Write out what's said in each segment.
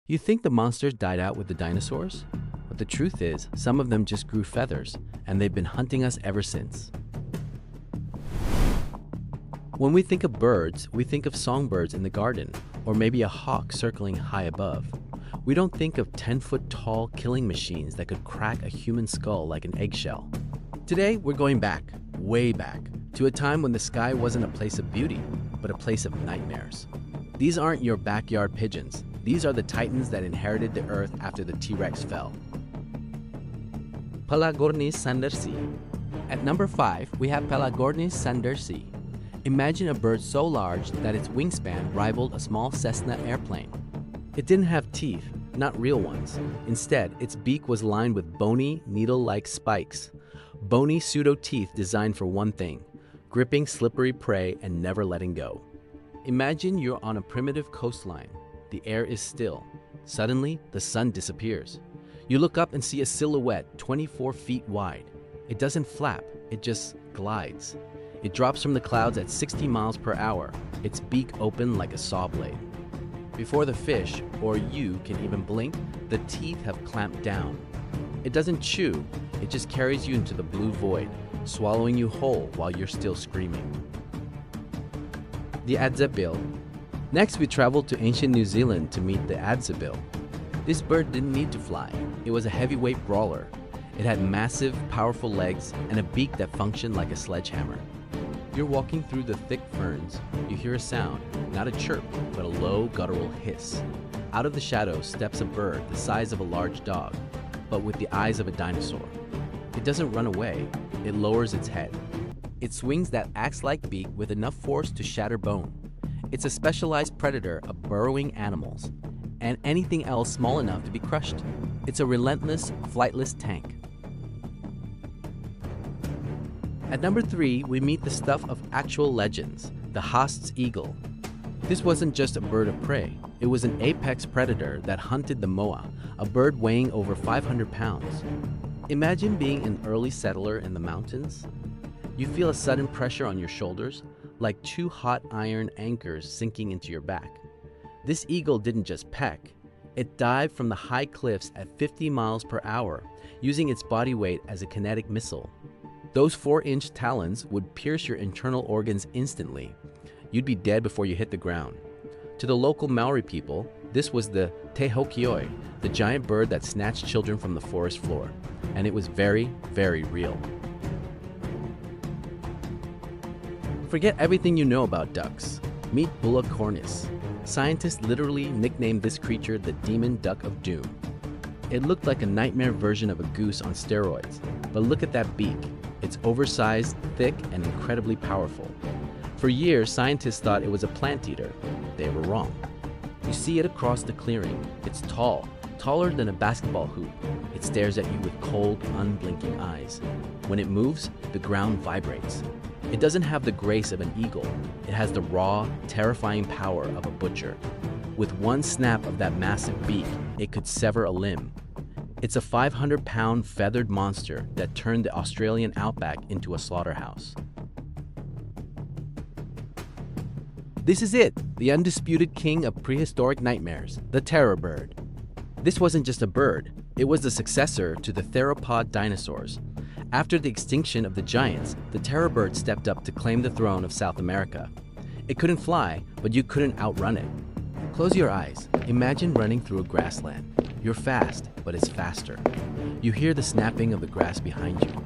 You think the monsters died out with the dinosaurs? But the truth is, some of them just grew feathers, and they've been hunting us ever since. When we think of birds, we think of songbirds in the garden, or maybe a hawk circling high above. We don't think of 10-foot-tall killing machines that could crack a human skull like an eggshell. Today, we're going back, way back, to a time when the sky wasn't a place of beauty, but a place of nightmares. These aren't your backyard pigeons. These are the titans that inherited the earth after the T-Rex fell. Pelagornis sandersi. At number 5, we have Pelagornis sandersi. Imagine a bird so large that its wingspan rivaled a small Cessna airplane. It didn't have teeth, not real ones. Instead, its beak was lined with bony, needle-like spikes. Bony pseudo-teeth designed for one thing: gripping slippery prey and never letting go. Imagine you're on a primitive coastline. The air is still. Suddenly, the sun disappears. You look up and see a silhouette 24 feet wide. It doesn't flap, it just glides. It drops from the clouds at 60 miles per hour, its beak open like a saw blade. Before the fish, or you, can even blink, the teeth have clamped down. It doesn't chew, it just carries you into the blue void, swallowing you whole while you're still screaming. The adzebil. Next, we traveled to ancient New Zealand to meet the adzebil. This bird didn't need to fly. It was a heavyweight brawler. It had massive, powerful legs and a beak that functioned like a sledgehammer. You're walking through the thick ferns. You hear a sound, not a chirp, but a low, guttural hiss. Out of the shadows steps a bird the size of a large dog, but with the eyes of a dinosaur. It doesn't run away. It lowers its head. It swings that axe-like beak with enough force to shatter bone. It's a specialized predator of burrowing animals and anything else small enough to be crushed. It's a relentless, flightless tank. At number 3, we meet the stuff of actual legends, the Haast's eagle. This wasn't just a bird of prey. It was an apex predator that hunted the moa, a bird weighing over 500 pounds. Imagine being an early settler in the mountains. You feel a sudden pressure on your shoulders, like 2 hot iron anchors sinking into your back. This eagle didn't just peck. It dived from the high cliffs at 50 miles per hour, using its body weight as a kinetic missile. Those 4-inch talons would pierce your internal organs instantly. You'd be dead before you hit the ground. To the local Maori people, this was the te hokioi, the giant bird that snatched children from the forest floor. And it was very, very real. Forget everything you know about ducks. Meet Pelagornis. Scientists literally nicknamed this creature the demon duck of doom. It looked like a nightmare version of a goose on steroids, but look at that beak. It's oversized, thick, and incredibly powerful. For years, scientists thought it was a plant eater. They were wrong. You see it across the clearing. It's tall, taller than a basketball hoop. It stares at you with cold, unblinking eyes. When it moves, the ground vibrates. It doesn't have the grace of an eagle. It has the raw, terrifying power of a butcher. With one snap of that massive beak, it could sever a limb. It's a 500-pound feathered monster that turned the Australian outback into a slaughterhouse. This is it, the undisputed king of prehistoric nightmares, the terror bird. This wasn't just a bird. It was the successor to the theropod dinosaurs. After the extinction of the giants, the terror bird stepped up to claim the throne of South America. It couldn't fly, but you couldn't outrun it. Close your eyes. Imagine running through a grassland. You're fast, but it's faster. You hear the snapping of the grass behind you.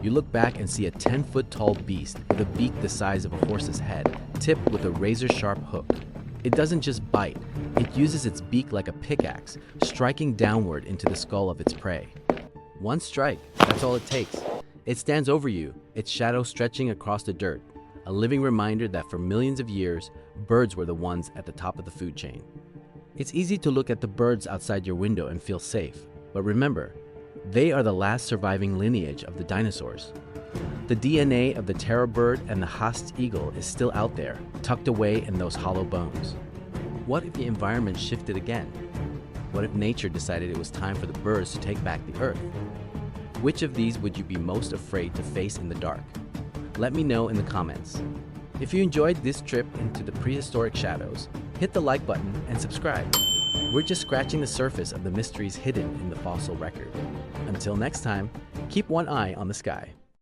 You look back and see a 10-foot-tall beast with a beak the size of a horse's head, tipped with a razor-sharp hook. It doesn't just bite. It uses its beak like a pickaxe, striking downward into the skull of its prey. One strike, that's all it takes. It stands over you, its shadow stretching across the dirt, a living reminder that for millions of years, birds were the ones at the top of the food chain. It's easy to look at the birds outside your window and feel safe, but remember, they are the last surviving lineage of the dinosaurs. The DNA of the terror bird and the Haast's eagle is still out there, tucked away in those hollow bones. What if the environment shifted again? What if nature decided it was time for the birds to take back the earth? Which of these would you be most afraid to face in the dark? Let me know in the comments. If you enjoyed this trip into the prehistoric shadows, hit the like button and subscribe. We're just scratching the surface of the mysteries hidden in the fossil record. Until next time, keep one eye on the sky.